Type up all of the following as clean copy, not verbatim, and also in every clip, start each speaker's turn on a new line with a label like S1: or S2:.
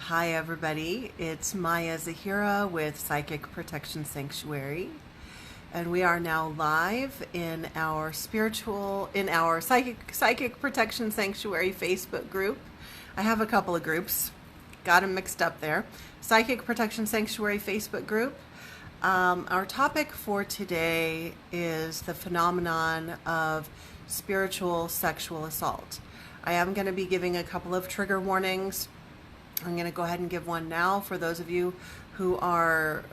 S1: Hi everybody, it's Maya Zahira with Psychic Protection Sanctuary, and we are now live in our Psychic Protection Sanctuary Facebook group. I have a couple of groups, got them mixed up there. Psychic Protection Sanctuary Facebook group. Our topic for today is the phenomenon of spiritual sexual assault. I am going to be giving a couple of trigger warnings. I'm going to go ahead and give one now. For those of you who are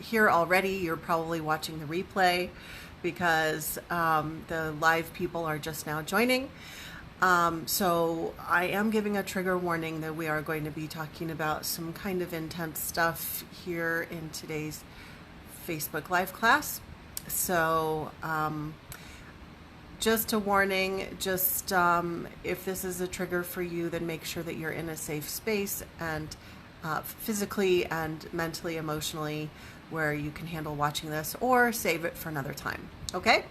S1: here already, you're probably watching the replay because the live people are just now joining. So I am giving a trigger warning that we are going to be talking about some kind of intense stuff here in today's Facebook Live class. So just a warning, just if this is a trigger for you, then make sure that you're in a safe space and physically and mentally, emotionally, where you can handle watching this, or save it for another time. Okay?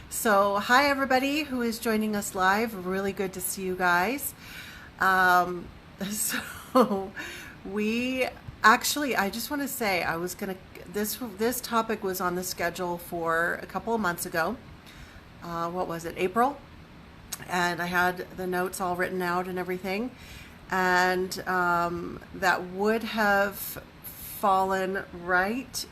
S1: So hi everybody who is joining us live. Really good to see you guys. So we actually, I just want to say, this topic was on the schedule for a couple of months ago. What was it, April? And I had the notes all written out and everything, and that would have fallen right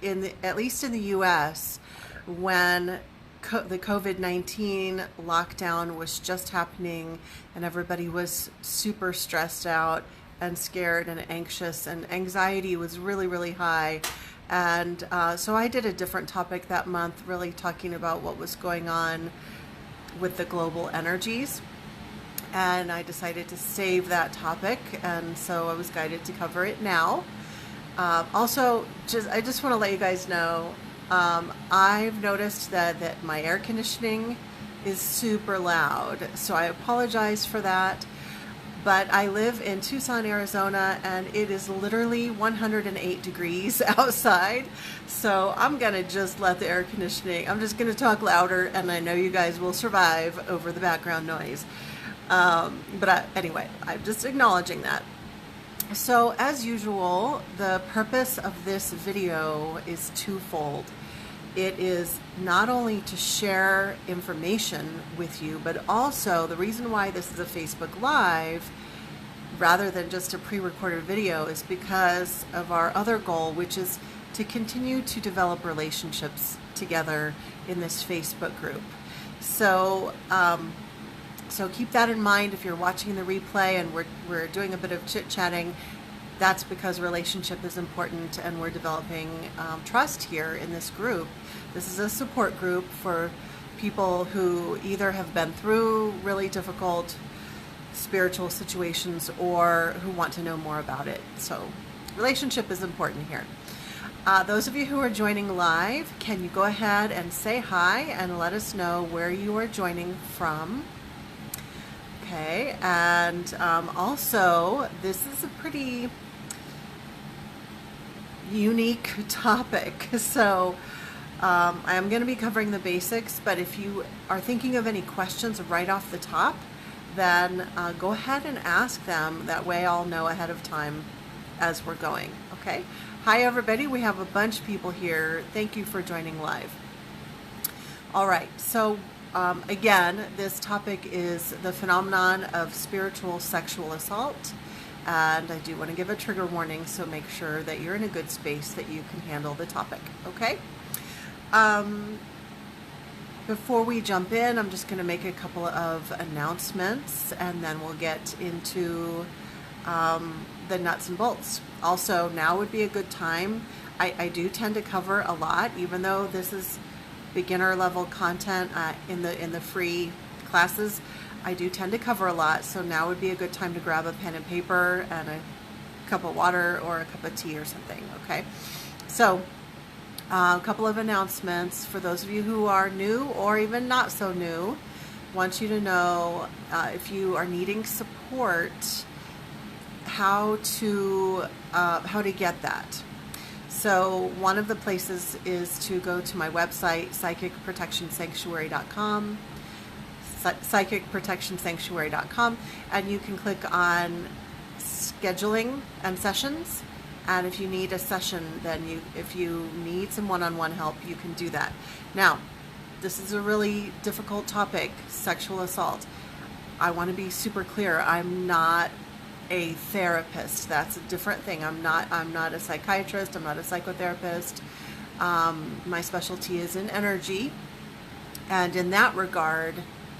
S1: in at least in the US when the COVID-19 lockdown was just happening and everybody was super stressed out and scared and anxious, and anxiety was really, really high. And so I did a different topic that month, really talking about what was going on with the global energies. And I decided to save that topic, and so I was guided to cover it now. Also, I just want to let you guys know, I've noticed that my air conditioning is super loud, so I apologize for that. But I live in Tucson, Arizona, and it is literally 108 degrees outside. So I'm going to just let the air conditioning, I'm just going to talk louder, and I know you guys will survive over the background noise. Anyway, I'm just acknowledging that. So as usual, the purpose of this video is twofold. It is not only to share information with you, but also the reason why this is a Facebook Live rather than just a pre-recorded video is because of our other goal, which is to continue to develop relationships together in this Facebook group. So, so keep that in mind if you're watching the replay and we're doing a bit of chit-chatting. That's because relationship is important, and we're developing trust here in this group. This is a support group for people who either have been through really difficult spiritual situations or who want to know more about it. So relationship is important here. Those of you who are joining live, can you go ahead and say hi and let us know where you are joining from? Okay, and also, this is a pretty unique topic. So I am going to be covering the basics, but if you are thinking of any questions right off the top, then go ahead and ask them. That way I'll know ahead of time as we're going. Okay. Hi everybody. We have a bunch of people here. Thank you for joining live. All right. So again, this topic is the phenomenon of spiritual sexual assault. And I do want to give a trigger warning, so make sure that you're in a good space that you can handle the topic. Okay? Before we jump in, I'm just going to make a couple of announcements, and then we'll get into the nuts and bolts. Also, now would be a good time. I do tend to cover a lot, even though this is beginner level content in the free classes. I do tend to cover a lot, so now would be a good time to grab a pen and paper and a cup of water or a cup of tea or something. Okay, so a couple of announcements for those of you who are new or even not so new. Want you to know if you are needing support, how to get that. So one of the places is to go to my website, psychicprotectionsanctuary.com. psychicprotectionsanctuary.com, and you can click on scheduling and sessions. And if you need a session, then if you need some one-on-one help, you can do that. Now, this is a really difficult topic, sexual assault. I want to be super clear. I'm not a therapist. That's a different thing. I'm not a psychiatrist. I'm not a psychotherapist. My specialty is in energy. And in that regard,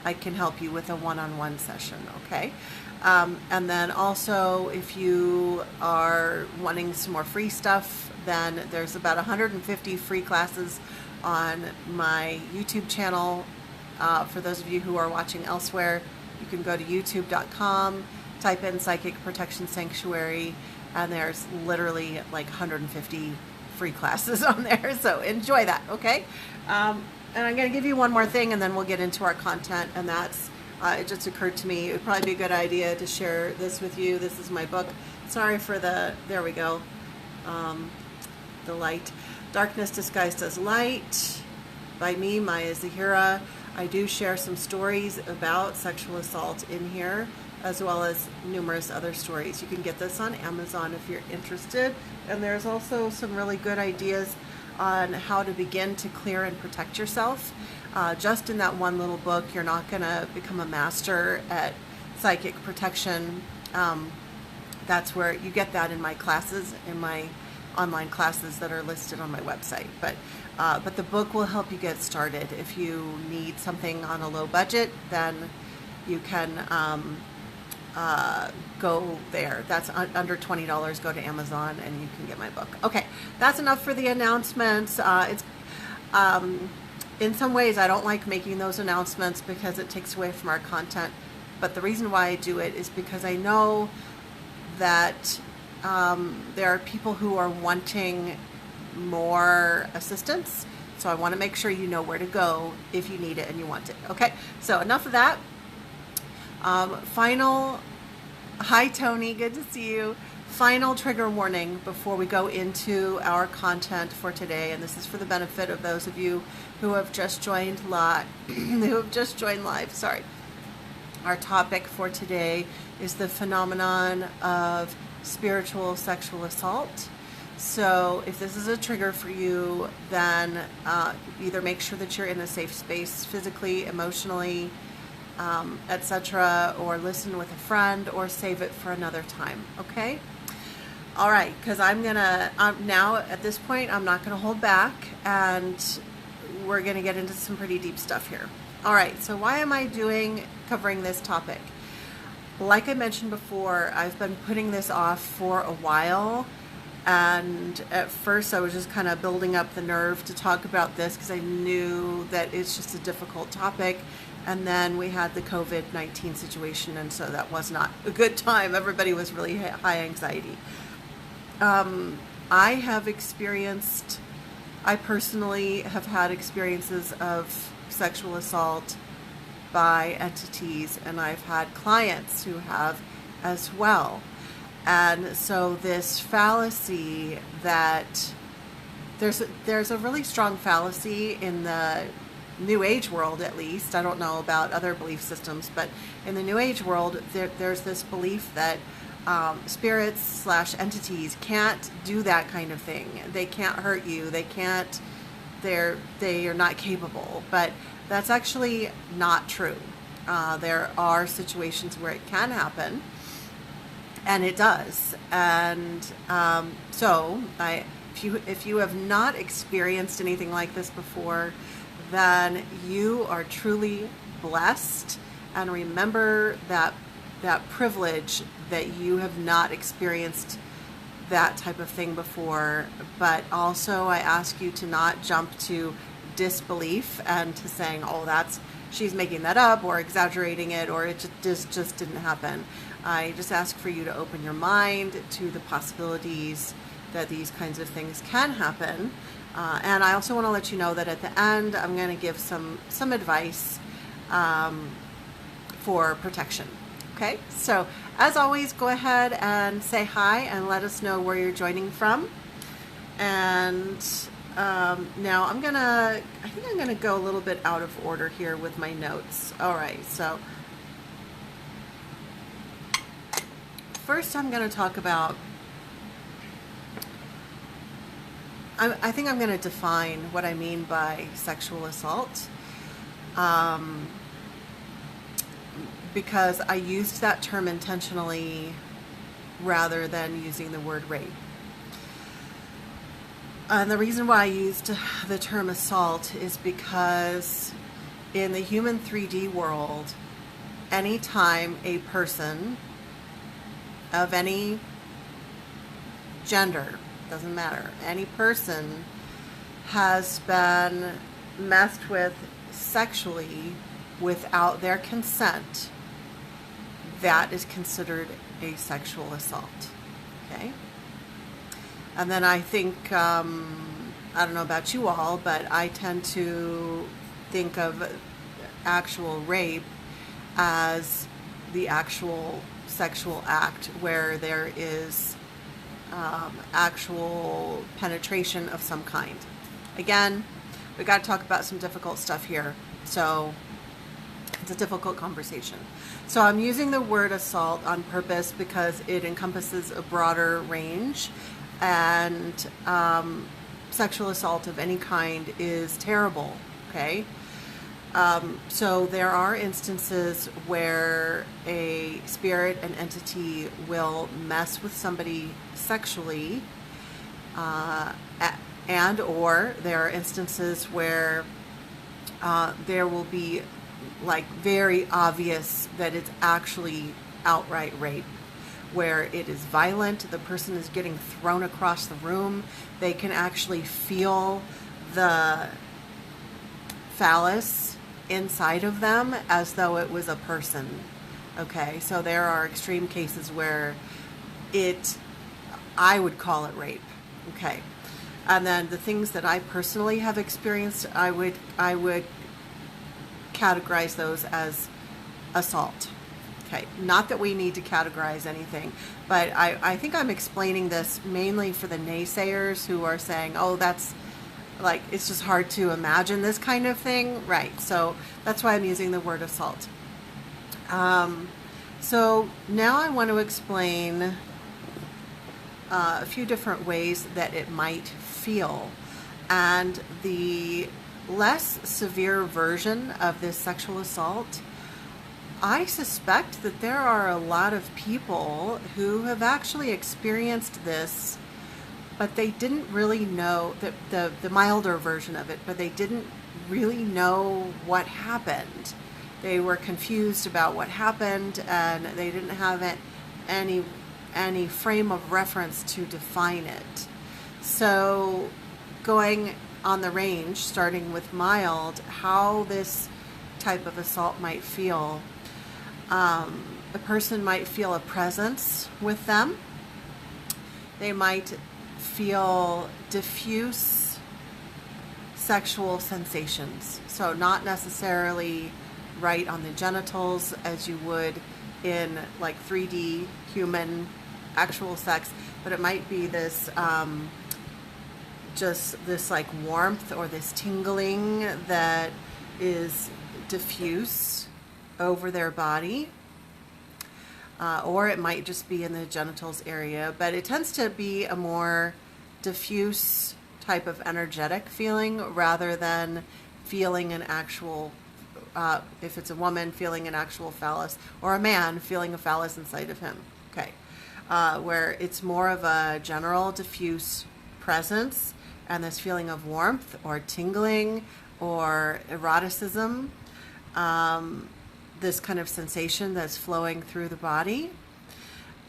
S1: I can help you with a one-on-one session, okay? And then also, if you are wanting some more free stuff, then there's about 150 free classes on my YouTube channel. For those of you who are watching elsewhere, you can go to youtube.com, type in Psychic Protection Sanctuary, and there's literally like 150 free classes on there. So enjoy that, okay? And I'm going to give you one more thing, and then we'll get into our content, and that's, it just occurred to me, it would probably be a good idea to share this with you. This is my book. Sorry for there we go, the light. Darkness Disguised as Light by me, Maya Zahira. I do share some stories about sexual assault in here, as well as numerous other stories. You can get this on Amazon if you're interested. And there's also some really good ideas on how to begin to clear and protect yourself. Just in that one little book, you're not going to become a master at psychic protection. That's where you get that in my classes, in my online classes that are listed on my website. But the book will help you get started. If you need something on a low budget, then you can go there. That's under $20. Go to Amazon and you can get my book. Okay, that's enough for the announcements. In some ways, I don't like making those announcements because it takes away from our content. But the reason why I do it is because I know that there are people who are wanting more assistance. So I want to make sure you know where to go if you need it and you want it. Okay, so enough of that. Hi Tony, good to see you. Final trigger warning before we go into our content for today, and this is for the benefit of those of you who have just joined live. Sorry. Our topic for today is the phenomenon of spiritual sexual assault. So if this is a trigger for you, then either make sure that you're in a safe space physically, emotionally, etc., or listen with a friend, or save it for another time, okay? All right, because now at this point, I'm not going to hold back, and we're going to get into some pretty deep stuff here. All right, so why am I covering this topic? Like I mentioned before, I've been putting this off for a while, and at first I was just kind of building up the nerve to talk about this because I knew that it's just a difficult topic. And then we had the COVID-19 situation, and so that was not a good time. Everybody was really high anxiety. I personally have had experiences of sexual assault by entities, and I've had clients who have as well. And so this fallacy that there's a really strong fallacy in the New Age world, at least. I don't know about other belief systems, but in the New Age world, there's this belief that spirits / entities can't do that kind of thing. They can't hurt you. They are not capable. But that's actually not true. There are situations where it can happen, and it does. And if you have not experienced anything like this before, then you are truly blessed, and remember that privilege that you have not experienced that type of thing before. But also I ask you to not jump to disbelief and to saying, oh, she's making that up or exaggerating it, or it just didn't happen. I just ask for you to open your mind to the possibilities that these kinds of things can happen. And I also want to let you know that at the end, I'm going to give some advice for protection. Okay, so as always, go ahead and say hi and let us know where you're joining from. And now I think I'm gonna go a little bit out of order here with my notes. All right, so first I'm going to talk about, I think I'm going to define what I mean by sexual assault, because I used that term intentionally rather than using the word rape. And the reason why I used the term assault is because in the human 3D world, anytime a person of any gender, doesn't matter, any person has been messed with sexually without their consent, that is considered a sexual assault. Okay? And then I think, I don't know about you all, but I tend to think of actual rape as the actual sexual act where there is actual penetration of some kind. Again, we got to talk about some difficult stuff here, so it's a difficult conversation. So I'm using the word assault on purpose because it encompasses a broader range, and sexual assault of any kind is terrible, okay? So there are instances where a spirit, an entity, will mess with somebody sexually, and or there are instances where there will be like very obvious that it's actually outright rape, where it is violent, the person is getting thrown across the room, they can actually feel the phallus inside of them as though it was a person. Okay, so there are extreme cases where I would call it rape. Okay, and then the things that I personally have experienced, I would categorize those as assault. Okay, not that we need to categorize anything, but I think I'm explaining this mainly for the naysayers who are saying, oh, that's like, it's just hard to imagine this kind of thing. Right, so that's why I'm using the word assault. So now I want to explain a few different ways that it might feel. And the less severe version of this sexual assault, I suspect that there are a lot of people who have actually experienced this, but they didn't really know the milder version of it, but they didn't really know what happened. They were confused about what happened, and they didn't have any frame of reference to define it. So going on the range, starting with mild, how this type of assault might feel. A person might feel a presence with them. They might feel diffuse sexual sensations. So not necessarily right on the genitals as you would in like 3D human actual sex, but it might be this just this like warmth or this tingling that is diffuse over their body, or it might just be in the genitals area, but it tends to be a more diffuse type of energetic feeling rather than feeling an actual, if it's a woman, feeling an actual phallus, or a man feeling a phallus inside of him. Okay, where it's more of a general diffuse presence and this feeling of warmth or tingling or eroticism, this kind of sensation that's flowing through the body.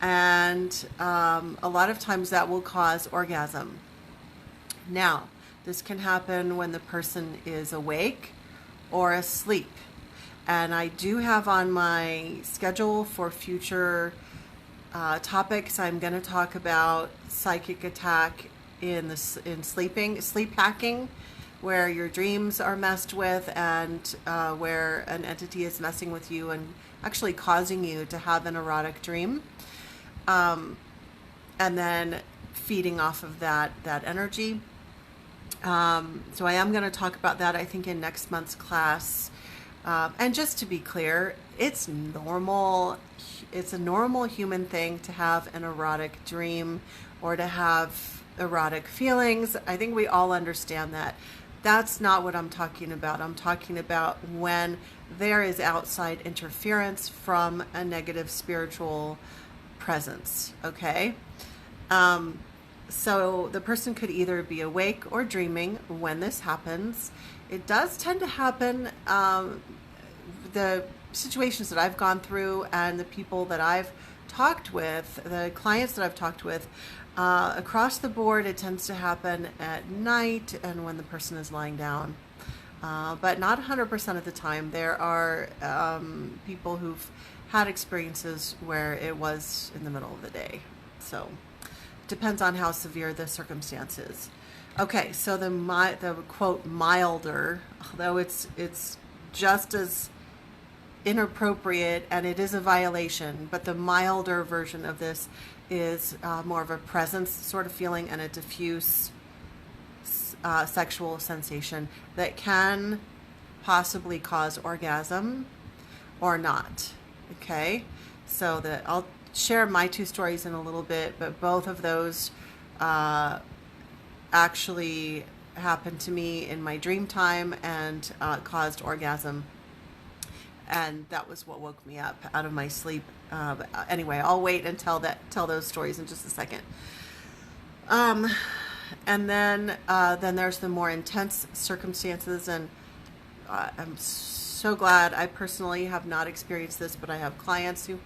S1: And a lot of times that will cause orgasm. Now, this can happen when the person is awake or asleep. And I do have on my schedule for future topics, I'm going to talk about psychic attack in sleep hacking, where your dreams are messed with and where an entity is messing with you and actually causing you to have an erotic dream, and then feeding off of that energy. So I am going to talk about that, I think, in next month's class. And just to be clear, it's normal it's a normal human thing to have an erotic dream or to have erotic feelings. I think we all understand that. That's not what I'm talking about. I'm talking about when there is outside interference from a negative spiritual presence, okay? So the person could either be awake or dreaming when this happens. It does tend to happen, the situations that I've gone through and the people that I've talked with, the clients that I've talked with, across the board, it tends to happen at night and when the person is lying down. But not 100% of the time. There are people who've had experiences where it was in the middle of the day. So depends on how severe the circumstance is. Okay, so the quote milder, although it's just as inappropriate and it is a violation, but the milder version of this is more of a presence sort of feeling and a diffuse sexual sensation that can possibly cause orgasm or not. Okay, so I'll share my two stories in a little bit, but both of those actually happened to me in my dream time and caused orgasm, and that was what woke me up out of my sleep. But anyway, I'll wait and tell those stories in just a second. And then there's the more intense circumstances, and I'm so glad I personally have not experienced this, but I have clients who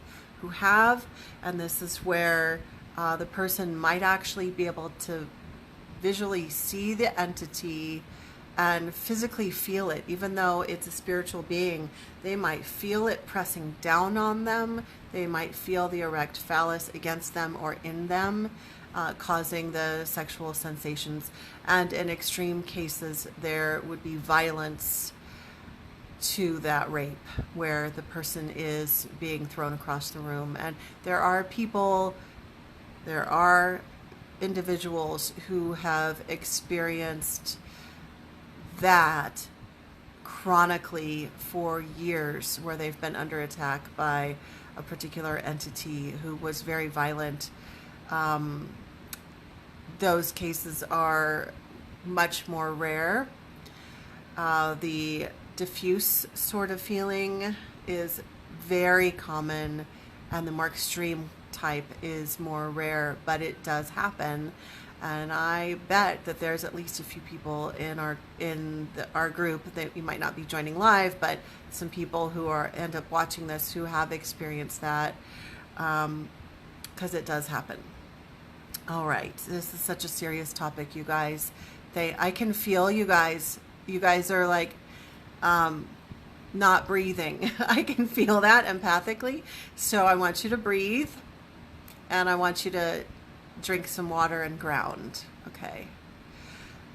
S1: have, and this is where the person might actually be able to visually see the entity and physically feel it. Even though it's a spiritual being, they might feel it pressing down on them. They might feel the erect phallus against them or in them, causing the sexual sensations. And in extreme cases, there would be violence to that rape where the person is being thrown across the room. And there are individuals who have experienced that chronically for years, where they've been under attack by a particular entity who was very violent. Those cases are much more rare. The diffuse sort of feeling is very common, and the more extreme type is more rare, but it does happen. And I bet that there's at least a few people in our group that you might not be joining live, but some people who end up watching this who have experienced that, because it does happen. All right, this is such a serious topic, you guys. I can feel you guys. You guys are like not breathing. I can feel that empathically. So I want you to breathe, and I want you to drink some water and ground. Okay.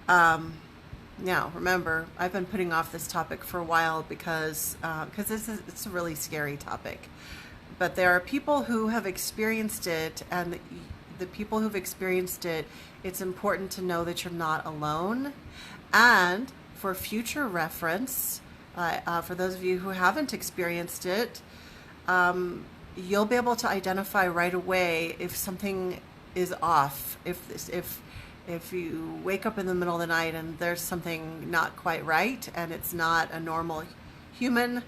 S1: Now, remember, I've been putting off this topic for a while because it's a really scary topic. But there are people who have experienced it, and the people who've experienced it, it's important to know that you're not alone. And for future reference, for those of you who haven't experienced it, you'll be able to identify right away if something is off. If you wake up in the middle of the night and there's something not quite right, and it's not a normal human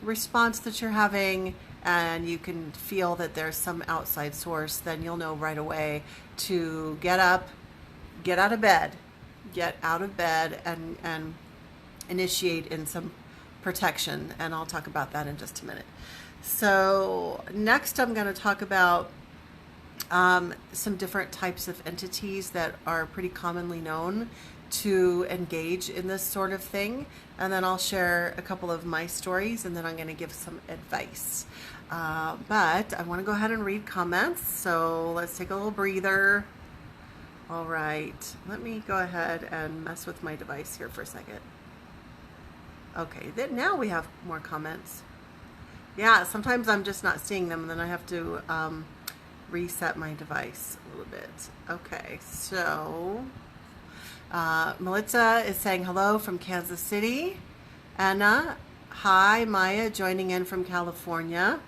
S1: response that you're having, and you can feel that there's some outside source, then you'll know right away to get up, get out of bed, and initiate in some protection. And I'll talk about that in just a minute. So next I'm going to talk about some different types of entities that are pretty commonly known to engage in this sort of thing, and then I'll share a couple of my stories, and then I'm going to give some advice. But I want to go ahead and read comments, so let's take a little breather. All right, let me go ahead and mess with my device here for a second. Okay, then now we have more comments. Yeah, sometimes I'm just not seeing them, and then I have to reset my device a little bit. Okay, so Melissa is saying hello from Kansas City. Anna, hi. Maya joining in from California.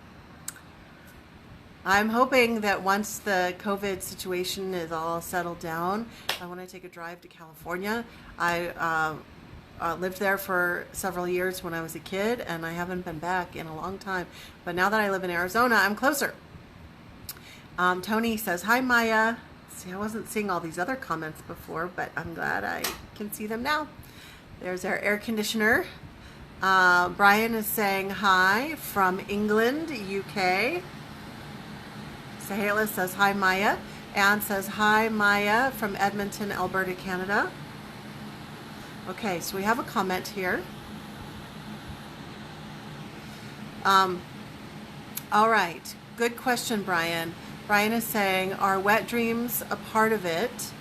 S1: I'm hoping that once the COVID situation is all settled down, I want to take a drive to California. I lived there for several years when I was a kid, and I haven't been back in a long time. But now that I live in Arizona, I'm closer. Tony says, hi, Maya. See, I wasn't seeing all these other comments before, but I'm glad I can see them now. There's our air conditioner. Brian is saying hi from England, UK. Zahira says, hi, Maya. Anne says, hi, Maya from Edmonton, Alberta, Canada. Okay, so we have a comment here. All right, good question, Brian. Brian is saying, are wet dreams a part of it?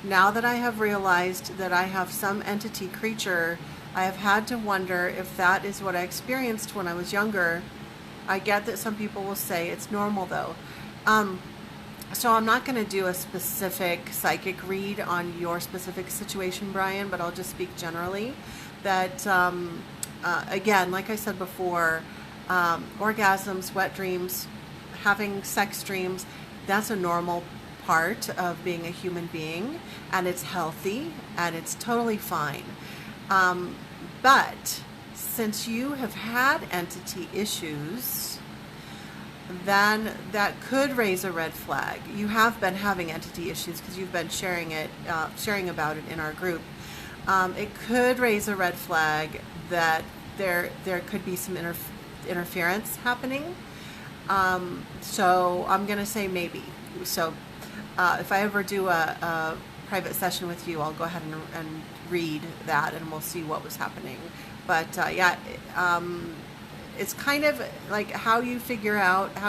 S1: Now that I have realized that I have some entity creature, I have had to wonder if that is what I experienced when I was younger. I get that some people will say it's normal though. So I'm not going to do a specific psychic read on your specific situation, Brian, but I'll just speak generally that, again, like I said before, orgasms, wet dreams, having sex dreams, that's a normal part of being a human being, and it's healthy and it's totally fine. But since you have had entity issues, then that could raise a red flag. You have been having entity issues because you've been sharing about it in our group. It could raise a red flag that there could be some interference happening. So I'm going to say maybe. So if I ever do a private session with you, I'll go ahead and read that, and we'll see what was happening. But yeah, it's kind of like how you figure out if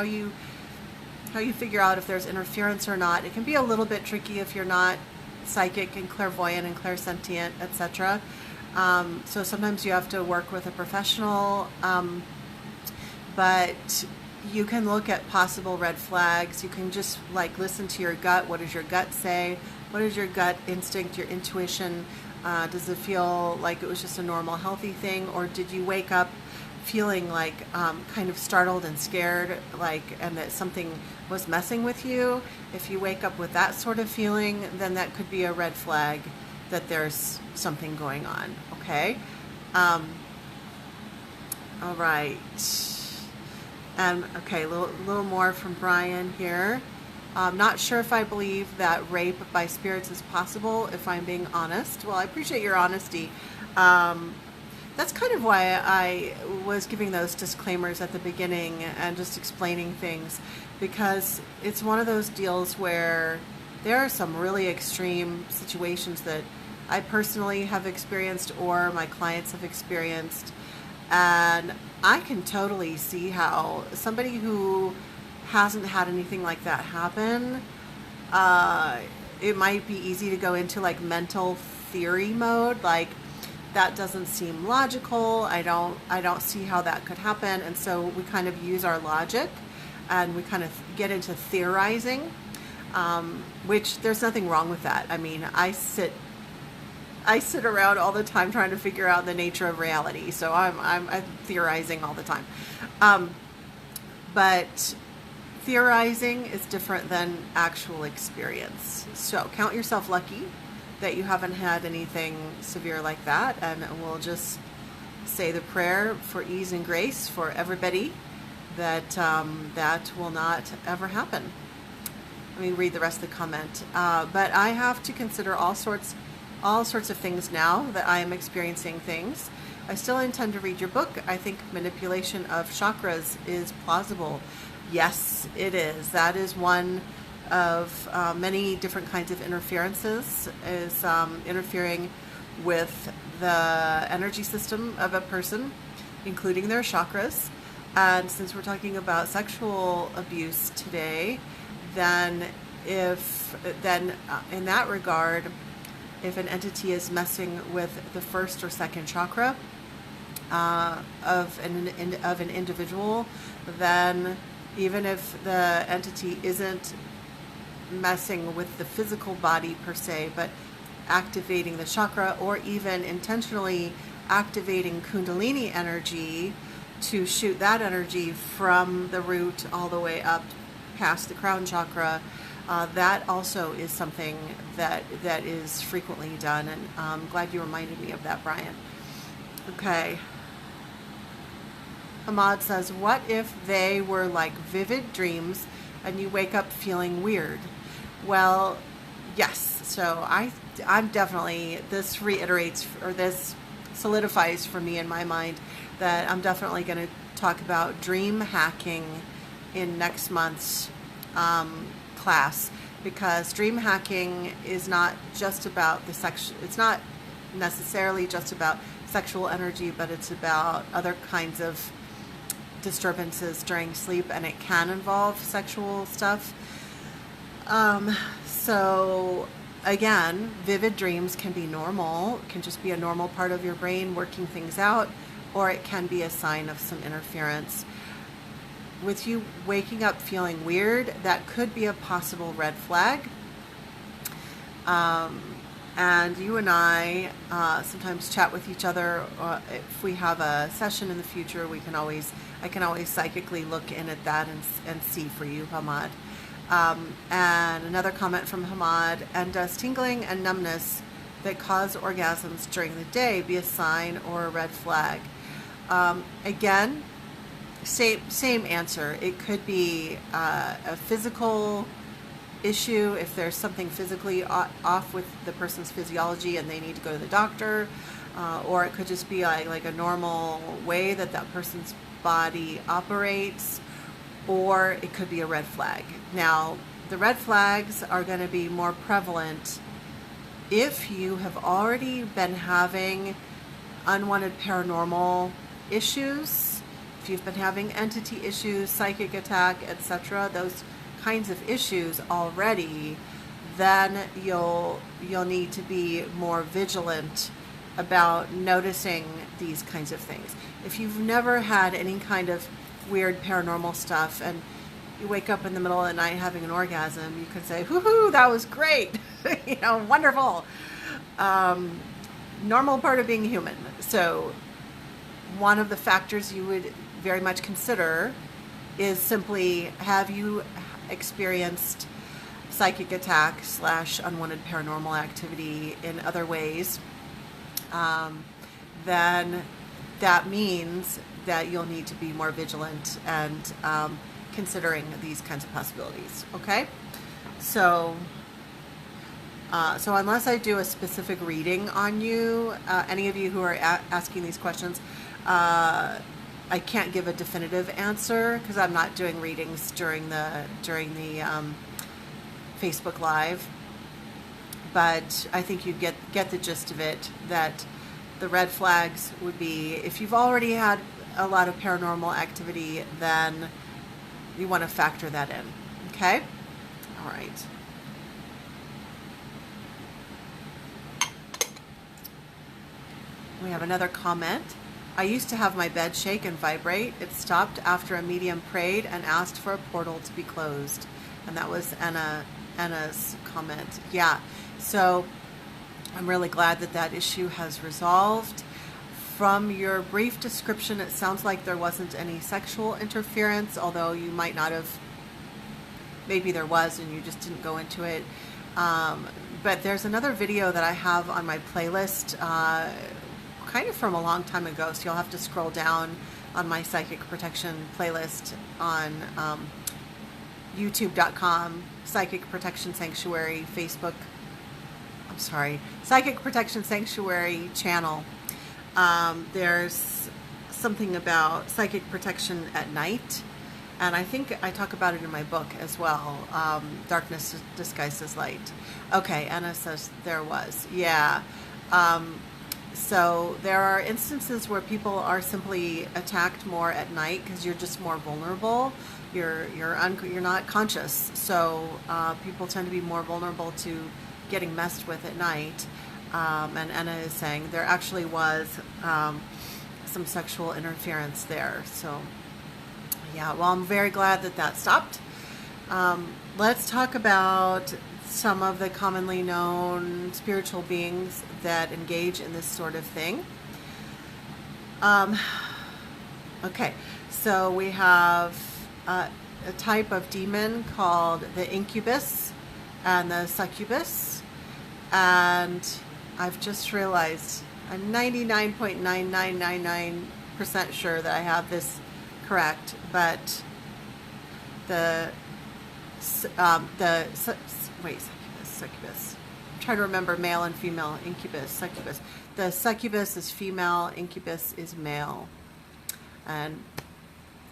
S1: there's interference or not. It can be a little bit tricky if you're not psychic and clairvoyant and clairsentient, etc. So sometimes you have to work with a professional, but you can look at possible red flags. You can just like listen to your gut. What does your gut say? What is your gut instinct, your intuition? Does it feel like it was just a normal, healthy thing, or did you wake up feeling like kind of startled and scared, and that something was messing with you? If you wake up with that sort of feeling, then that could be a red flag that there's something going on. Okay. All right. Okay, a little more from Brian here. I'm not sure if I believe that rape by spirits is possible, if I'm being honest. Well, I appreciate your honesty. That's kind of why I was giving those disclaimers at the beginning and just explaining things, because it's one of those deals where there are some really extreme situations that I personally have experienced or my clients have experienced, and I can totally see how somebody who hasn't had anything like that happen, it might be easy to go into like mental theory mode, like that doesn't seem logical. I don't see how that could happen. And so we kind of use our logic and we kind of get into theorizing, which there's nothing wrong with that. I mean, I sit around all the time trying to figure out the nature of reality. So I'm theorizing all the time. But theorizing is different than actual experience. So count yourself lucky that you haven't had anything severe like that, and we'll just say the prayer for ease and grace for everybody that that will not ever happen. Let me read the rest of the comment. But I have to consider all sorts of things now that I am experiencing things. I still intend to read your book. I think manipulation of chakras is plausible. Yes, it is. That is one of many different kinds of interferences, is interfering with the energy system of a person, including their chakras. And since we're talking about sexual abuse today, then in that regard, if an entity is messing with the first or second chakra of an individual, then even if the entity isn't messing with the physical body per se, but activating the chakra, or even intentionally activating Kundalini energy to shoot that energy from the root all the way up past the crown chakra, that also is something that is frequently done, and I'm glad you reminded me of that, Brian. Okay. Ahmad says, what if they were like vivid dreams and you wake up feeling weird? Well, yes. So I'm definitely, this reiterates, or this solidifies for me in my mind that I'm definitely going to talk about dream hacking in next month's class, because dream hacking is not just about the sexual, it's not necessarily just about sexual energy, but it's about other kinds of disturbances during sleep, and it can involve sexual stuff. So again, vivid dreams can be normal. It can just be a normal part of your brain working things out, or it can be a sign of some interference. With you waking up feeling weird, that could be a possible red flag. And you and I sometimes chat with each other. If we have a session in the future, I can always psychically look in at that and see for you, Hamad. And another comment from Hamad, and does tingling and numbness that cause orgasms during the day be a sign or a red flag? Again, same answer. It could be a physical issue if there's something physically off with the person's physiology and they need to go to the doctor, or it could just be like a normal way that person's body operates, or it could be a red flag. Now, the red flags are going to be more prevalent if you have already been having unwanted paranormal issues, if you've been having entity issues, psychic attack, etc., those kinds of issues already, then you'll need to be more vigilant about noticing these kinds of things. If you've never had any kind of weird paranormal stuff and you wake up in the middle of the night having an orgasm, you could say, woohoo, that was great. Wonderful. Normal part of being human. So one of the factors you would very much consider is simply, have you experienced psychic attack / unwanted paranormal activity in other ways? Then that means that you'll need to be more vigilant and considering these kinds of possibilities. Okay, so unless I do a specific reading on you, any of you who are asking these questions, I can't give a definitive answer because I'm not doing readings during the Facebook Live. But I think you get the gist of it, that the red flags would be if you've already had a lot of paranormal activity, then you want to factor that in. Okay? All right. We have another comment. I used to have my bed shake and vibrate. It stopped after a medium prayed and asked for a portal to be closed. And that was Anna's comment. Yeah. So I'm really glad that issue has resolved. From your brief description, it sounds like there wasn't any sexual interference, although you might not have, maybe there was and you just didn't go into it. But there's another video that I have on my playlist, kind of from a long time ago, so you'll have to scroll down on my psychic protection playlist on youtube.com, Psychic Protection Sanctuary, Psychic Protection Sanctuary channel. There's something about psychic protection at night, and I think I talk about it in my book as well, Darkness Disguised as Light. Okay, Anna says there was. Yeah. So there are instances where people are simply attacked more at night because you're just more vulnerable. You're not conscious, so people tend to be more vulnerable to getting messed with at night. And Anna is saying there actually was some sexual interference there. So yeah, well, I'm very glad that stopped. Let's talk about some of the commonly known spiritual beings that engage in this sort of thing. Okay, so we have a type of demon called the incubus and the succubus. And I've just realized I'm 99.9999% sure that I have this correct, but succubus. I'm trying to remember male and female, incubus, succubus. The succubus is female, incubus is male. And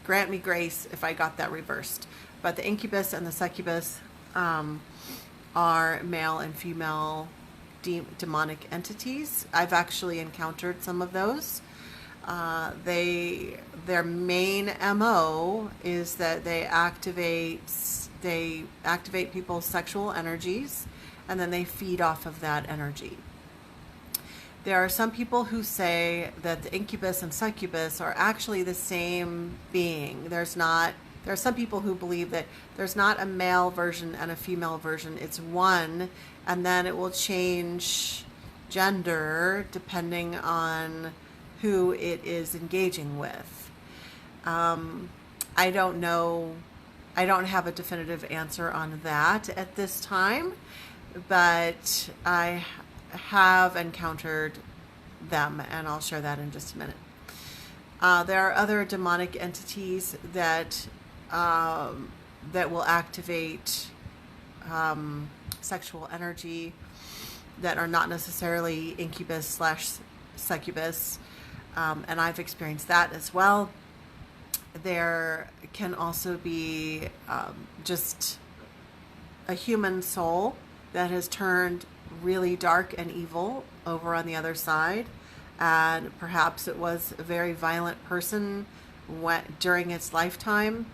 S1: grant me grace if I got that reversed. But the incubus and the succubus are male and female demonic entities. I've actually encountered some of those. Their main MO is that they activate people's sexual energies, and then they feed off of that energy. There are some people who say that the incubus and succubus are actually the same being. There are some people who believe that there's not a male version and a female version. It's one, and then it will change gender depending on who it is engaging with. I don't know. I don't have a definitive answer on that at this time, but I have encountered them, and I'll share that in just a minute. There are other demonic entities that will activate sexual energy that are not necessarily incubus / succubus, and I've experienced that as well. There can also be just a human soul that has turned really dark and evil over on the other side, and perhaps it was a very violent person during its lifetime,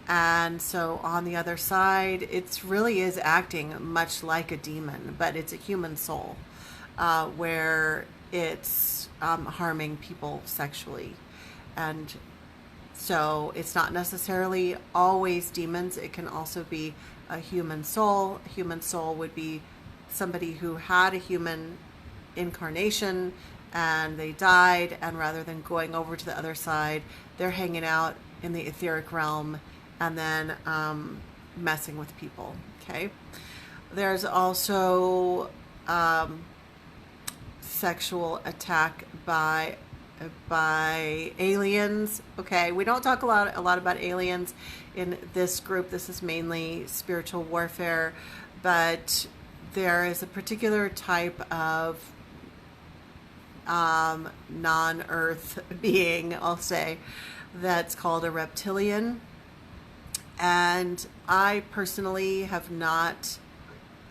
S1: and so on the other side it really is acting much like a demon, but it's a human soul where it's harming people sexually. And so it's not necessarily always demons. It can also be a human soul. A human soul would be somebody who had a human incarnation and they died, and rather than going over to the other side, they're hanging out in the etheric realm and then messing with people. Okay. There's also sexual attack by aliens. Okay, we don't talk a lot about aliens in this group. This is mainly spiritual warfare, but there is a particular type of non-earth being, I'll say, that's called a reptilian. And I personally I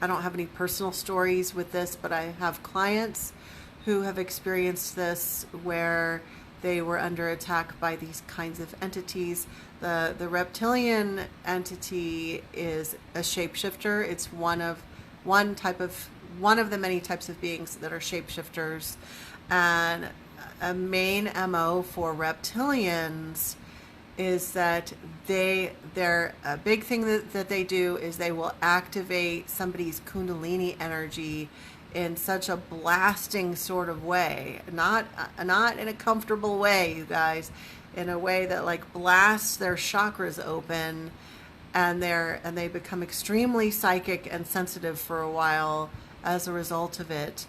S1: don't have any personal stories with this, but I have clients who have experienced this where they were under attack by these kinds of entities. The reptilian entity is a shapeshifter. It's one of the many types of beings that are shapeshifters. And a main MO for reptilians is that their a big thing that they do is they will activate somebody's kundalini energy in such a blasting sort of way, not in a comfortable way, you guys, in a way that like blasts their chakras open, and they become extremely psychic and sensitive for a while as a result of it.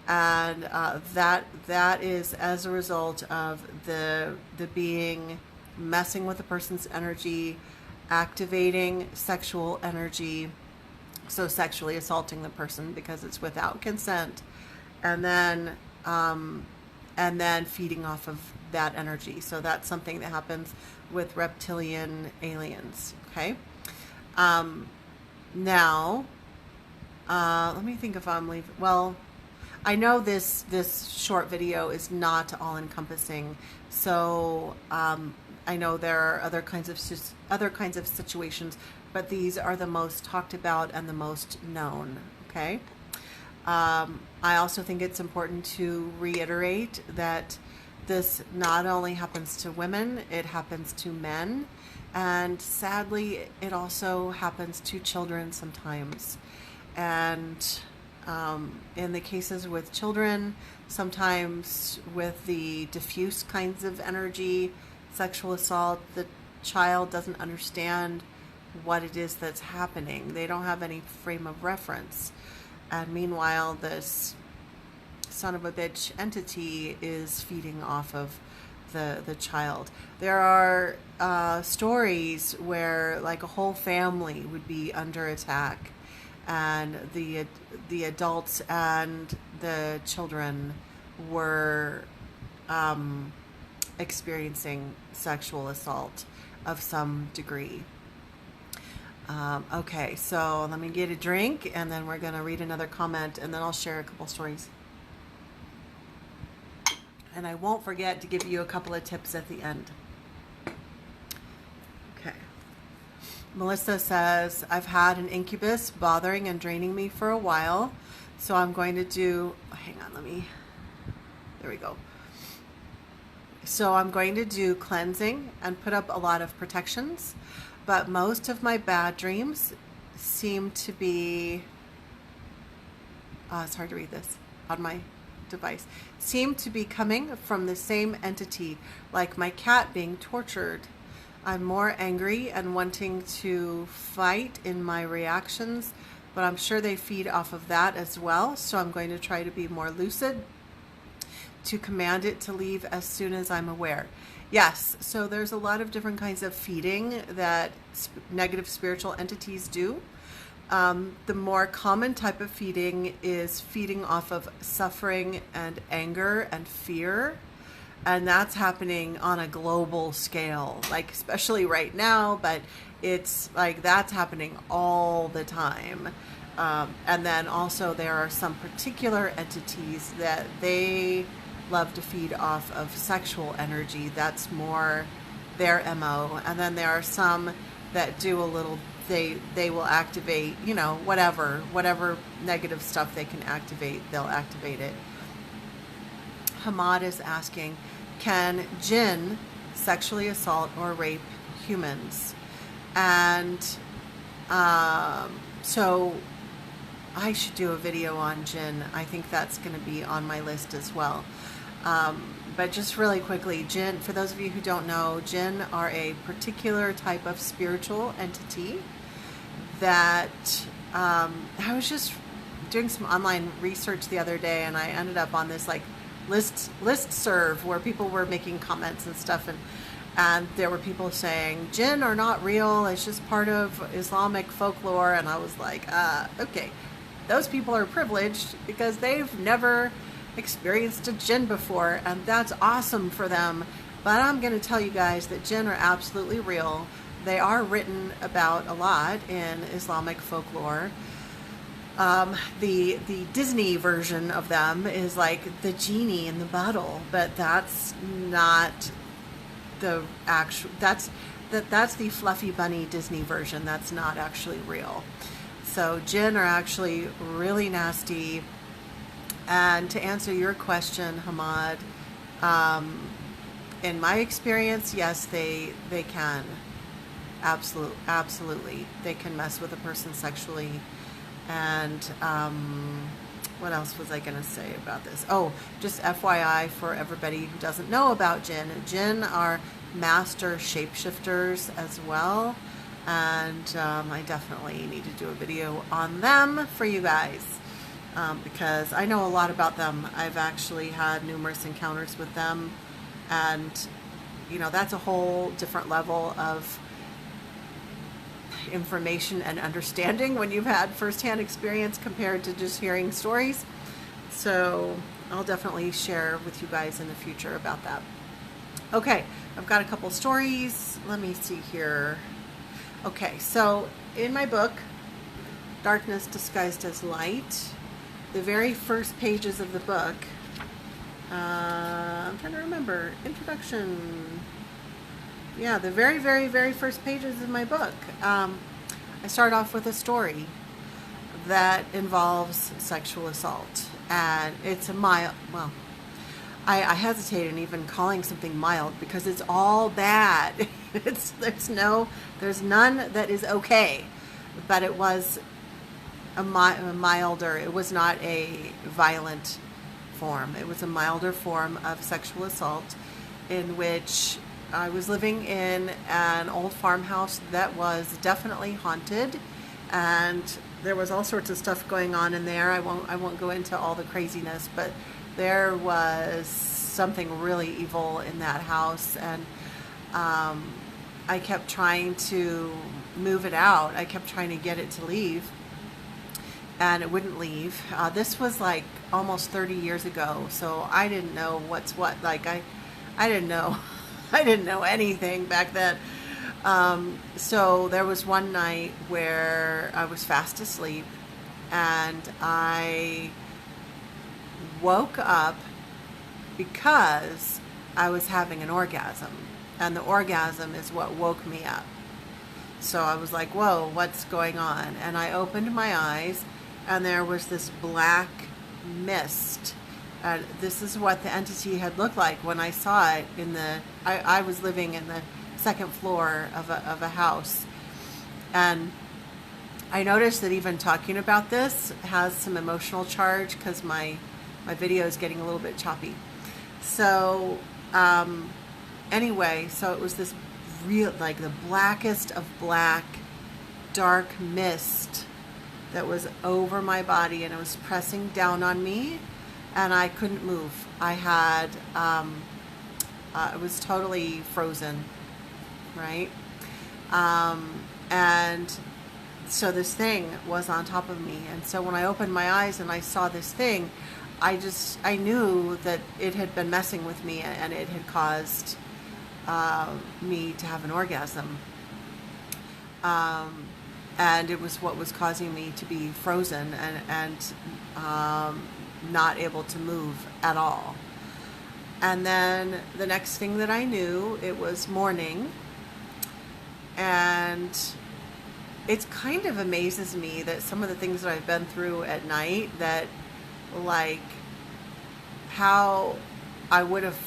S1: And that is as a result of the being messing with a person's energy, activating sexual energy, so sexually assaulting the person because it's without consent, and then feeding off of that energy. So that's something that happens with reptilian aliens. Okay. Now, let me think if I'm leaving. Well, I know this short video is not all encompassing, so I know there are other kinds of situations, but these are the most talked about and the most known. Okay. I also think it's important to reiterate that this not only happens to women, it happens to men, and sadly, it also happens to children sometimes. And in the cases with children, sometimes with the diffuse kinds of energy, sexual assault, the child doesn't understand what it is that's happening. They don't have any frame of reference. And meanwhile, this son of a bitch entity is feeding off of the child. There are stories where like a whole family would be under attack, and the adults and the children were experiencing sexual assault of some degree. Okay, so let me get a drink, and then we're going to read another comment, and then I'll share a couple stories. And I won't forget to give you a couple of tips at the end. Okay. Melissa says, I've had an incubus bothering and draining me for a while, so I'm going to do, hang on, there we go. So I'm going to do cleansing and put up a lot of protections, but most of my bad dreams seem to be, it's hard to read this on my device, seem to be coming from the same entity, like my cat being tortured. I'm more angry and wanting to fight in my reactions, but I'm sure they feed off of that as well, so I'm going to try to be more lucid to command it to leave as soon as I'm aware. Yes, so there's a lot of different kinds of feeding that negative spiritual entities do. The more common type of feeding is feeding off of suffering and anger and fear. And that's happening on a global scale, like especially right now, but it's like that's happening all the time. And then also there are some particular entities that they love to feed off of sexual energy. That's more their MO. And then there are some that do a little, they will activate, you know, whatever negative stuff they can activate, they'll activate it. Hamad is asking, can jinn sexually assault or rape humans? And so I should do a video on jinn. I think that's going to be on my list as well. But just really quickly, jinn, for those of you who don't know, jinn are a particular type of spiritual entity that I was just doing some online research the other day, and I ended up on this like listserv where people were making comments and stuff, and there were people saying jinn are not real, it's just part of Islamic folklore. And I was like, okay, those people are privileged because they've never experienced a jinn before, and that's awesome for them. But I'm going to tell you guys that jinn are absolutely real. They are written about a lot in Islamic folklore. The Disney version of them is like the genie in the bottle, but that's not the actual, that's the fluffy bunny Disney version. That's not actually real. So jinn are actually really nasty. And to answer your question, Hamad, in my experience, yes, they can. Absolutely. They can mess with a person sexually. And what else was I going to say about this? Oh, just FYI for everybody who doesn't know about jinn. Jinn are master shapeshifters as well. And I definitely need to do a video on them for you guys. Because I know a lot about them. I've actually had numerous encounters with them, and you know, that's a whole different level of information and understanding when you've had firsthand experience compared to just hearing stories. So I'll definitely share with you guys in the future about that. Okay, I've got a couple stories. Let me see here. Okay, so in my book, Darkness Disguised as Light, the very first pages of the book, I'm trying to remember, introduction. Yeah, the very, very, very first pages of my book, I start off with a story that involves sexual assault. And it's a mild, well, I hesitate in even calling something mild because it's all bad. There's none that is okay. But it was a milder, it was not a violent form. It was a milder form of sexual assault in which I was living in an old farmhouse that was definitely haunted, and there was all sorts of stuff going on in there. I won't go into all the craziness, but there was something really evil in that house, and I kept trying to move it out. I kept trying to get it to leave, and it wouldn't leave. This was like almost 30 years ago, so I didn't know what's what. Like I didn't know, I didn't know anything back then. So there was one night where I was fast asleep, and I woke up because I was having an orgasm, and the orgasm is what woke me up. So I was like, whoa, what's going on? And I opened my eyes, and there was this black mist. This is what the entity had looked like when I saw it in I was living in the second floor of a house. And I noticed that even talking about this has some emotional charge because my video is getting a little bit choppy. So anyway, so it was this real, like the blackest of black, dark mist that was over my body, and it was pressing down on me, and I couldn't move. I had, it was totally frozen, right? And so this thing was on top of me, and so when I opened my eyes and I saw this thing, I knew that it had been messing with me, and it had caused me to have an orgasm. And it was what was causing me to be frozen and not able to move at all. And then the next thing that I knew, it was morning, and it kind of amazes me that some of the things that I've been through at night, that like how I would have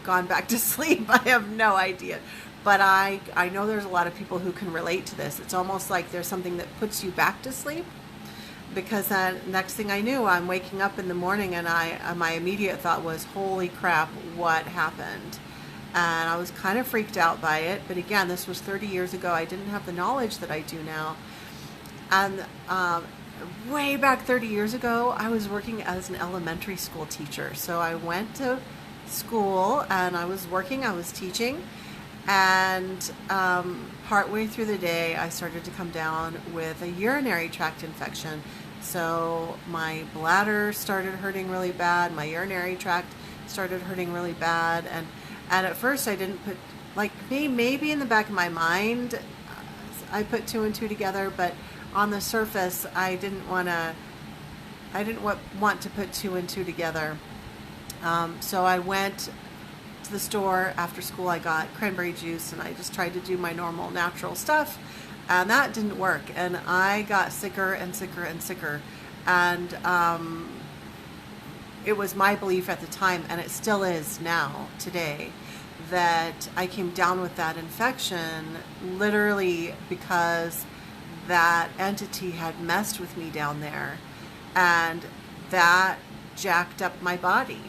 S1: gone back to sleep, I have no idea. But I know there's a lot of people who can relate to this. It's almost like there's something that puts you back to sleep, because then next thing I knew, I'm waking up in the morning, and my immediate thought was, holy crap, what happened? And I was kind of freaked out by it. But again, this was 30 years ago. I didn't have the knowledge that I do now. And way back 30 years ago, I was working as an elementary school teacher. So I went to school, and I was working, I was teaching. And partway through the day, I started to come down with a urinary tract infection. So my bladder started hurting really bad. My urinary tract started hurting really bad. And at first I didn't put, like, maybe in the back of my mind, I put two and two together, but on the surface, I didn't want to put two and two together. So I went to the store after school. I got cranberry juice, and I just tried to do my normal natural stuff, and that didn't work, and I got sicker and sicker and sicker. And it was my belief at the time, and it still is now today, that I came down with that infection literally because that entity had messed with me down there, and that jacked up my body,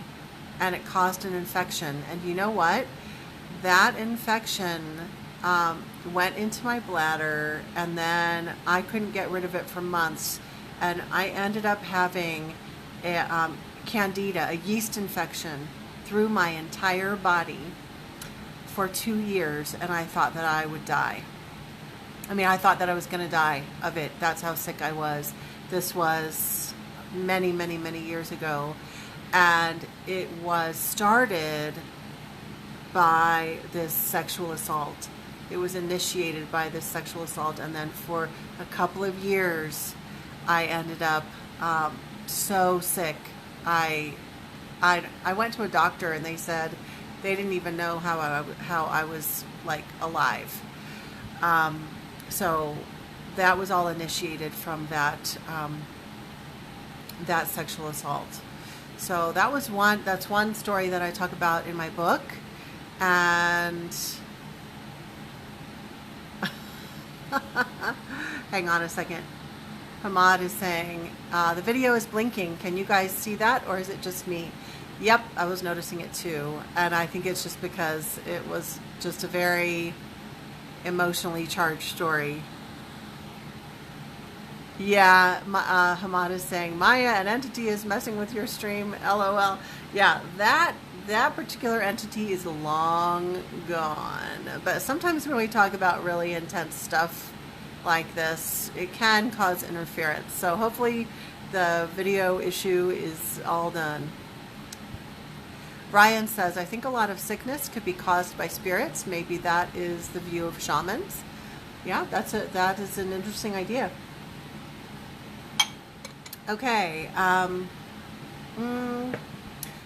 S1: and it caused an infection. And you know what? That infection went into my bladder, and then I couldn't get rid of it for months, and I ended up having a candida, a yeast infection, through my entire body for 2 years, and I thought that I would die. I mean, I thought that I was going to die of it. That's how sick I was. This was many, many, many years ago. And it was started by this sexual assault. It was initiated by this sexual assault. And then for a couple of years, I ended up so sick. I went to a doctor, and they said they didn't even know how I was like alive. So that was all initiated from that sexual assault. So that's one story that I talk about in my book. And hang on a second. Hamad is saying, the video is blinking. Can you guys see that, or is it just me? Yep, I was noticing it too. And I think it's just because it was just a very emotionally charged story. Yeah, Hamad is saying, Maya, an entity is messing with your stream, LOL. Yeah, that particular entity is long gone. But sometimes when we talk about really intense stuff like this, it can cause interference. So hopefully the video issue is all done. Brian says, I think a lot of sickness could be caused by spirits. Maybe that is the view of shamans. Yeah, that is an interesting idea. Okay.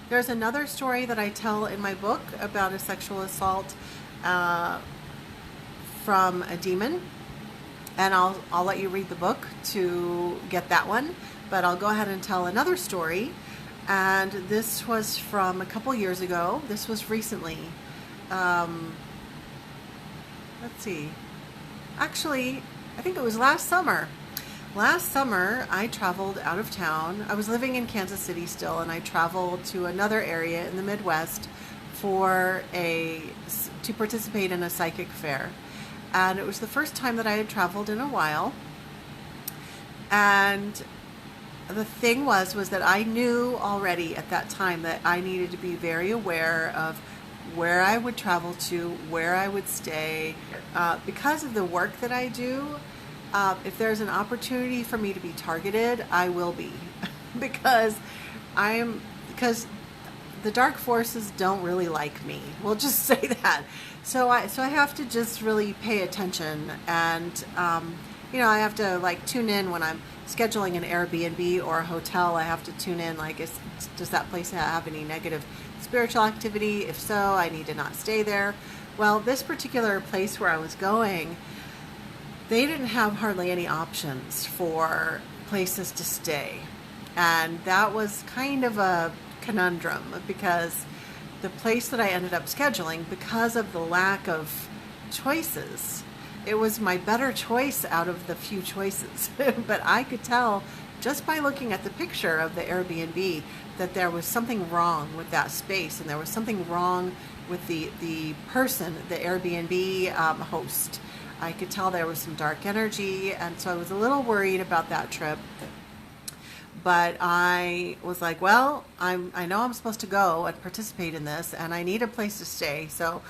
S1: There's another story that I tell in my book about a sexual assault from a demon. And I'll let you read the book to get that one. But I'll go ahead and tell another story. And this was from a couple years ago. This was recently. Let's see. Actually, I think it was last summer. Last summer, I traveled out of town. I was living in Kansas City still, and I traveled to another area in the Midwest to participate in a psychic fair. And it was the first time that I had traveled in a while. And the thing was that I knew already at that time that I needed to be very aware of where I would travel to, where I would stay, because of the work that I do. If there's an opportunity for me to be targeted, I will be, because the dark forces don't really like me. We'll just say that. So I have to just really pay attention, and I have to like tune in when I'm scheduling an Airbnb or a hotel. I have to tune in, like, does that place have any negative spiritual activity? If so, I need to not stay there. Well, this particular place where I was going, they didn't have hardly any options for places to stay. And that was kind of a conundrum, because the place that I ended up scheduling, because of the lack of choices, it was my better choice out of the few choices. But I could tell just by looking at the picture of the Airbnb that there was something wrong with that space, and there was something wrong with the person, the Airbnb host. I could tell there was some dark energy, and so I was a little worried about that trip. But I was like, well, I know I'm supposed to go and participate in this, and I need a place to stay. So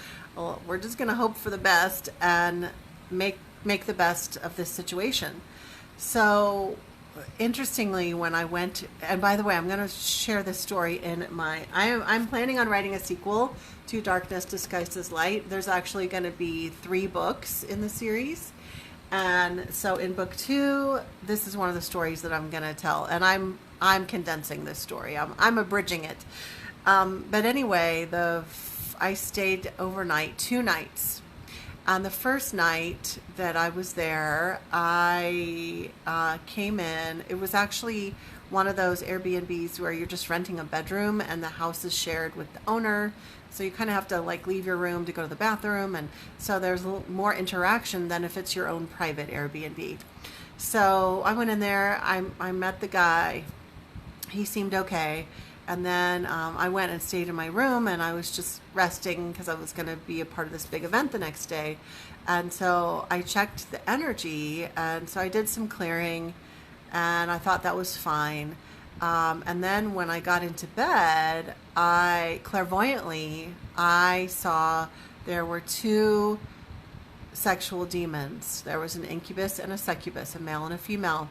S1: we're just going to hope for the best and make the best of this situation. So interestingly, when I went, and by the way, I'm going to share this story in I'm planning on writing a sequel to Darkness Disguised as Light. There's actually going to be 3 books in the series. And so in book 2, this is one of the stories that I'm going to tell, and I'm condensing this story. I'm abridging it. But anyway, I stayed overnight, 2 nights. On the first night that I was there, I came in. It was actually one of those Airbnbs where you're just renting a bedroom and the house is shared with the owner. So you kind of have to like leave your room to go to the bathroom. And so there's a little more interaction than if it's your own private Airbnb. So I went in there. I met the guy. He seemed okay. And then I went and stayed in my room, and I was just resting because I was going to be a part of this big event the next day. And so I checked the energy, and so I did some clearing, and I thought that was fine. And then when I got into bed, clairvoyantly, I saw there were 2 sexual demons. There was an incubus and a succubus, a male and a female.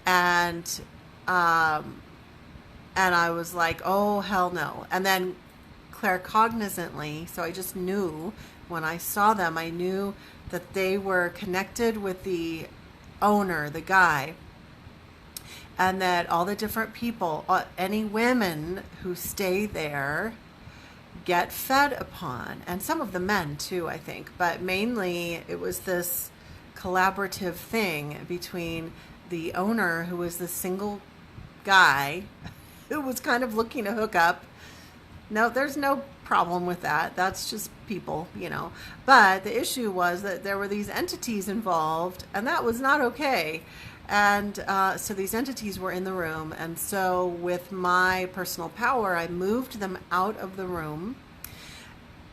S1: And I was like, oh, hell no. And then claircognizantly, so I just knew when I saw them, I knew that they were connected with the owner, the guy, and that all the different people, any women who stay there, get fed upon. And some of the men too, I think. But mainly it was this collaborative thing between the owner, who was the single guy, who was kind of looking to hook up. No, there's no problem with that. That's just people, But the issue was that there were these entities involved, and that was not okay. And so these entities were in the room. And so with my personal power, I moved them out of the room.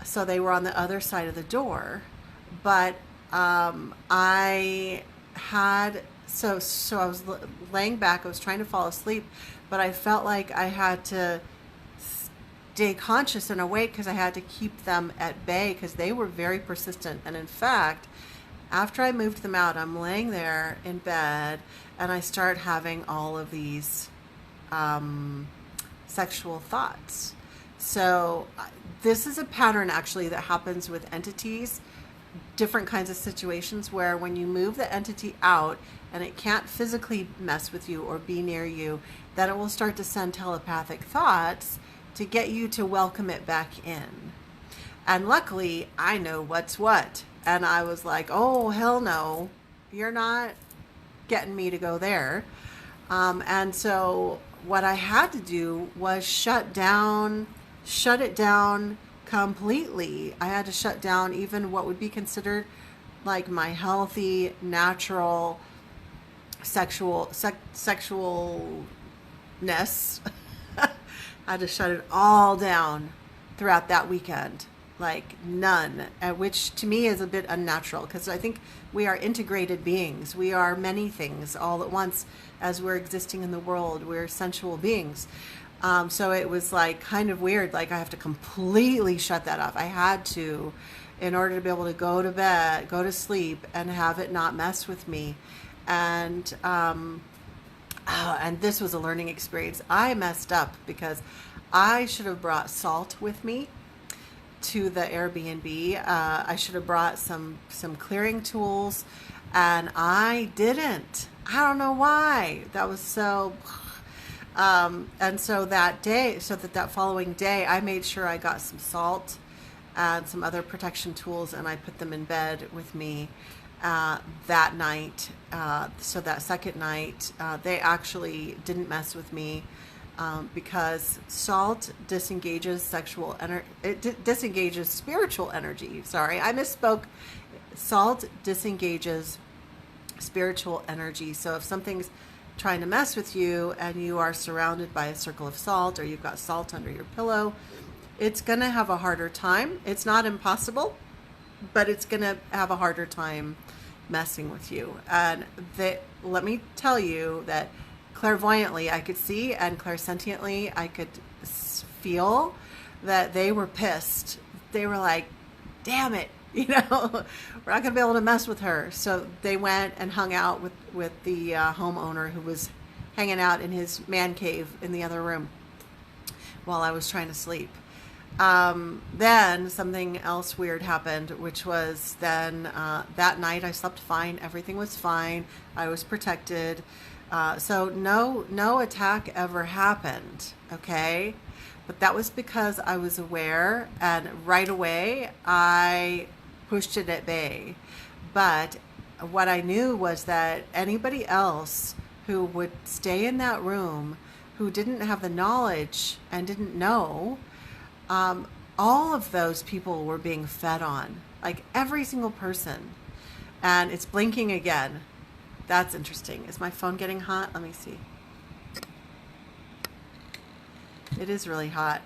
S1: So they were on the other side of the door. But I had, so I was laying back, I was trying to fall asleep, but I felt like I had to stay conscious and awake because I had to keep them at bay because they were very persistent. And in fact, after I moved them out, I'm laying there in bed and I start having all of these sexual thoughts. So this is a pattern actually that happens with entities, different kinds of situations where when you move the entity out and it can't physically mess with you or be near you, then it will start to send telepathic thoughts to get you to welcome it back in. And luckily, I know what's what. And I was like, oh, hell no, you're not getting me to go there. And so what I had to do was shut it down completely. I had to shut down even what would be considered like my healthy, natural, sexualness. I had to shut it all down throughout that weekend. Like none, which to me is a bit unnatural because I think we are integrated beings. We are many things all at once as we're existing in the world. We're sensual beings. So it was like kind of weird. Like I have to completely shut that off. I had to, in order to be able to go to bed, go to sleep, and have it not mess with me. And this was a learning experience. I messed up because I should have brought salt with me to the Airbnb. I should have brought some clearing tools, and I didn't. I don't know why. That was so. And so that day, that following day, I made sure I got some salt and some other protection tools, and I put them in bed with me that night. So that second night, they actually didn't mess with me. Because salt disengages sexual energy. It disengages spiritual energy. Sorry, I misspoke. Salt disengages spiritual energy. So if something's trying to mess with you and you are surrounded by a circle of salt or you've got salt under your pillow, it's going to have a harder time. It's not impossible, but it's going to have a harder time messing with you. And let me tell you that clairvoyantly I could see, and clairsentiently I could feel that they were pissed. They were like, damn it, we're not going to be able to mess with her. So they went and hung out with the homeowner who was hanging out in his man cave in the other room while I was trying to sleep. Then something else weird happened, which was then that night I slept fine. Everything was fine. I was protected. So no attack ever happened, okay? But that was because I was aware, and right away I pushed it at bay. But what I knew was that anybody else who would stay in that room who didn't have the knowledge and didn't know, all of those people were being fed on, like every single person. And it's blinking again. That's interesting. Is my phone getting hot? Let me see. It is really hot.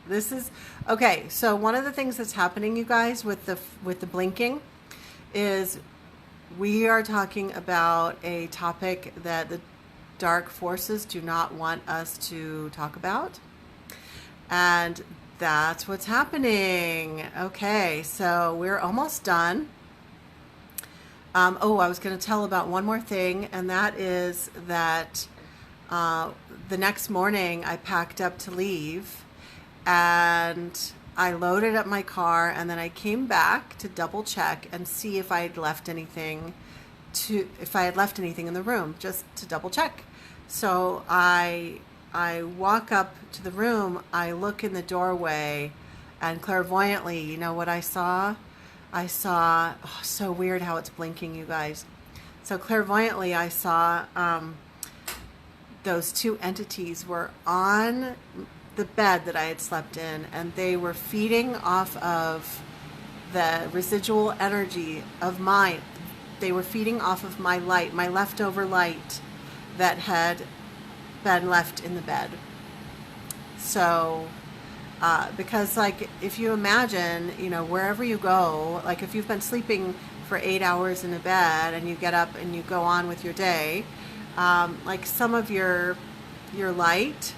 S1: This is okay. So one of the things that's happening, you guys, with the blinking, is we are talking about a topic that the dark forces do not want us to talk about, and that's what's happening. Okay, so we're almost done. I was going to tell about one more thing, and that is that the next morning I packed up to leave, and I loaded up my car, and then I came back to double check and see if I had left anything in the room, just to double check. So I walk up to the room, I look in the doorway, and clairvoyantly, you know what I saw? So weird how it's blinking, you guys. So clairvoyantly, I saw those two entities were on the bed that I had slept in, and they were feeding off of the residual energy of mine. they were feeding off of my light, my leftover light that had been left in the bed. So, because like, if you imagine, you know, wherever you go, like if you've been sleeping for 8 hours in a bed and you get up and you go on with your day, like some of your light,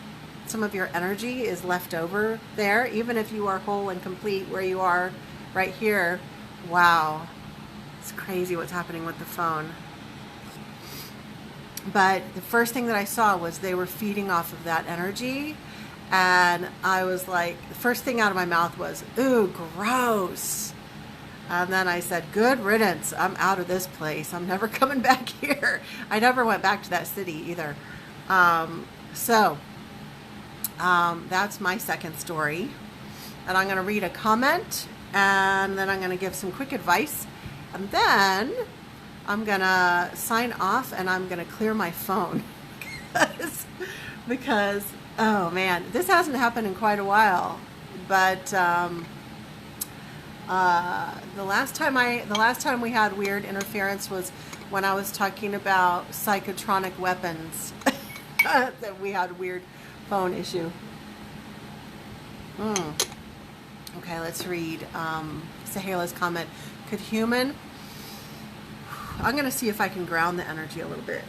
S1: some of your energy is left over there, even if you are whole and complete where you are right here. Wow. It's crazy what's happening with the phone. But the first thing that I saw was they were feeding off of that energy. And I was like, the first thing out of my mouth was, ooh, gross. And then I said, good riddance. I'm out of this place. I'm never coming back here. I never went back to that city either. That's my second story. And I'm going to read a comment, and then I'm going to give some quick advice. And then I'm going to sign off, and I'm going to clear my phone. because, oh man, this hasn't happened in quite a while. But the last time we had weird interference was when I was talking about psychotronic weapons. That we had a weird phone issue. Okay, let's read Zahira's comment. Could human... I'm going to see if I can ground the energy a little bit.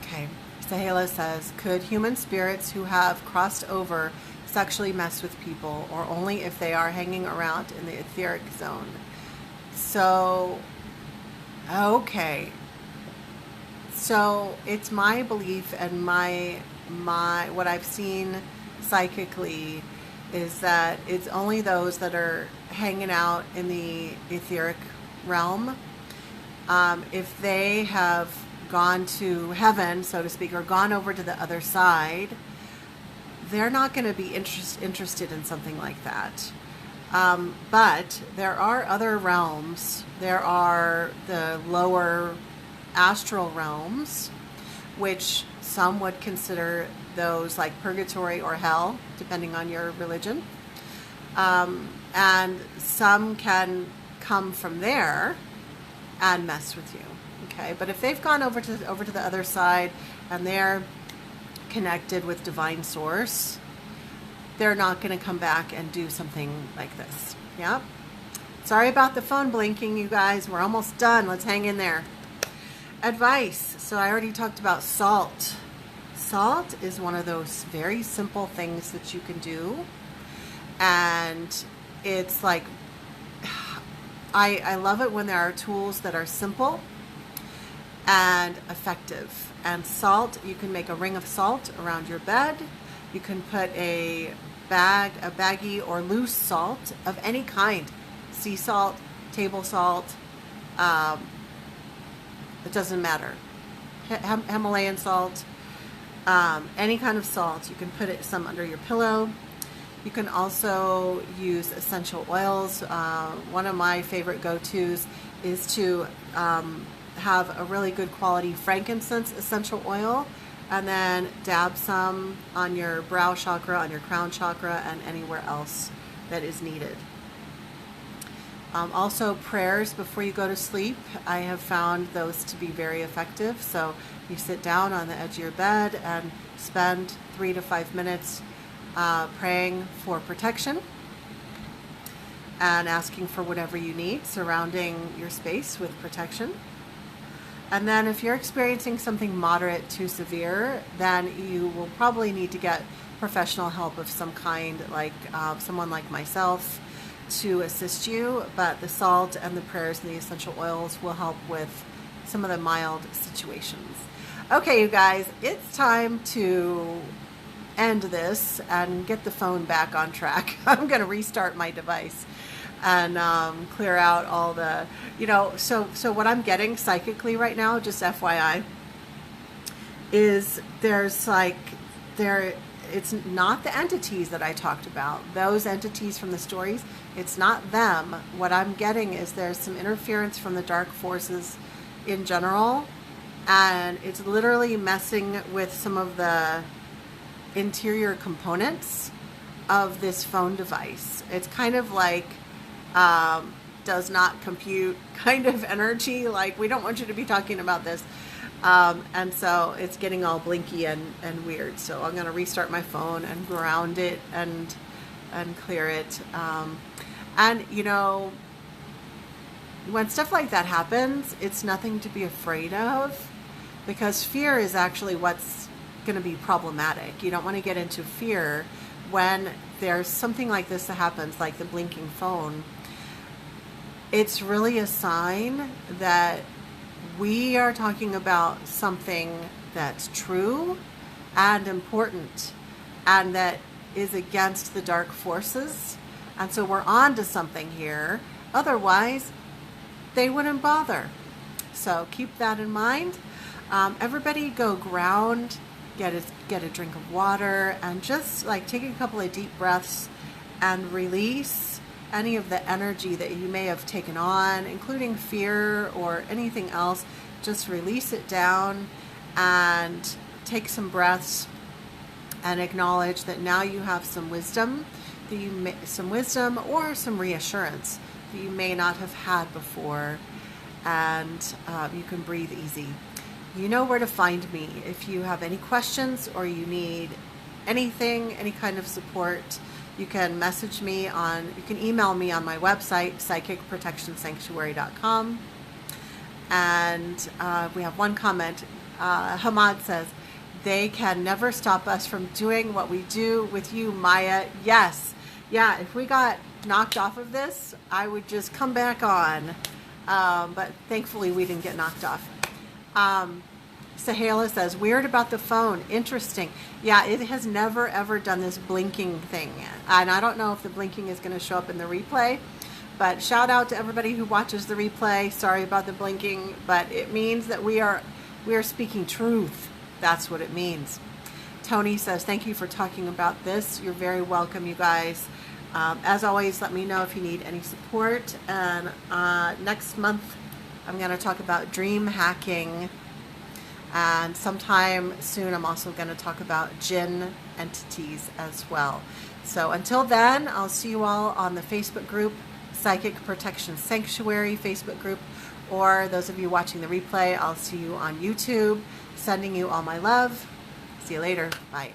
S1: Okay, Zahira says, could human spirits who have crossed over sexually mess with people, or only if they are hanging around in the etheric zone? So, okay. So it's my belief and my what I've seen psychically is that it's only those that are hanging out in the etheric realm. If they have gone to heaven, so to speak, or gone over to the other side, they're not going to be interested in something like that. But there are other realms. There are the lower astral realms, which some would consider those like purgatory or hell, depending on your religion. And some can come from there and mess with you. Okay, but if they've gone over to the other side and they're connected with divine source, they're not going to come back and do something like this. Yep. Sorry about the phone blinking, you guys. We're almost done. Let's hang in there. Advice. So I already talked about salt. Salt is one of those very simple things that you can do. And it's like, I love it when there are tools that are simple and effective. And salt, you can make a ring of salt around your bed. You can put a baggie or loose salt of any kind. Sea salt, table salt, it doesn't matter. Himalayan salt, any kind of salt. You can put some under your pillow. You can also use essential oils. One of my favorite go-tos is to have a really good quality frankincense essential oil, and then dab some on your brow chakra, on your crown chakra, and anywhere else that is needed. Also, prayers before you go to sleep. I have found those to be very effective. So you sit down on the edge of your bed and spend 3 to 5 minutes praying for protection and asking for whatever you need, surrounding your space with protection. And then if you're experiencing something moderate to severe, then you will probably need to get professional help of some kind, like someone like myself, to assist you. But the salt and the prayers and the essential oils will help with some of the mild situations. Okay, you guys, it's time to end this and get the phone back on track. I'm going to restart my device and clear out all the, so what I'm getting psychically right now, just FYI, is it's not the entities that I talked about. Those entities from the stories, it's not them. What I'm getting is there's some interference from the dark forces in general, and it's literally messing with some of the interior components of this phone device. It's kind of like does not compute kind of energy. Like, we don't want you to be talking about this. And so it's getting all blinky and weird. So I'm going to restart my phone and ground it and clear it. And, you know, when stuff like that happens, it's nothing to be afraid of, because fear is actually what's going to be problematic. You don't want to get into fear when there's something like this that happens, like the blinking phone. It's really a sign that we are talking about something that's true and important and that is against the dark forces. And so we're on to something here. Otherwise, they wouldn't bother. So keep that in mind. Everybody go ground, get a drink of water, and just like take a couple of deep breaths and release any of the energy that you may have taken on, including fear or anything else. Just release it down and take some breaths and acknowledge that now you have some wisdom, some wisdom or some reassurance that you may not have had before, and you can breathe easy. You know where to find me if you have any questions or you need anything, any kind of support. You can message me you can email me on my website, psychicprotectionsanctuary.com. And we have one comment. Hamad says, they can never stop us from doing what we do with you, Maya. Yes. Yeah, if we got knocked off of this, I would just come back on. But thankfully we didn't get knocked off. Zahira says, weird about the phone. Interesting. Yeah, it has never ever done this blinking thing. And I don't know if the blinking is going to show up in the replay. But shout out to everybody who watches the replay. Sorry about the blinking, but it means that we are speaking truth. That's what it means. Tony says, thank you for talking about this. You're very welcome, you guys. As always, let me know if you need any support. And next month, I'm going to talk about dream hacking. And sometime soon, I'm also going to talk about jinn entities as well. So until then, I'll see you all on the Facebook group, Psychic Protection Sanctuary Facebook group, or those of you watching the replay, I'll see you on YouTube. Sending you all my love. See you later. Bye.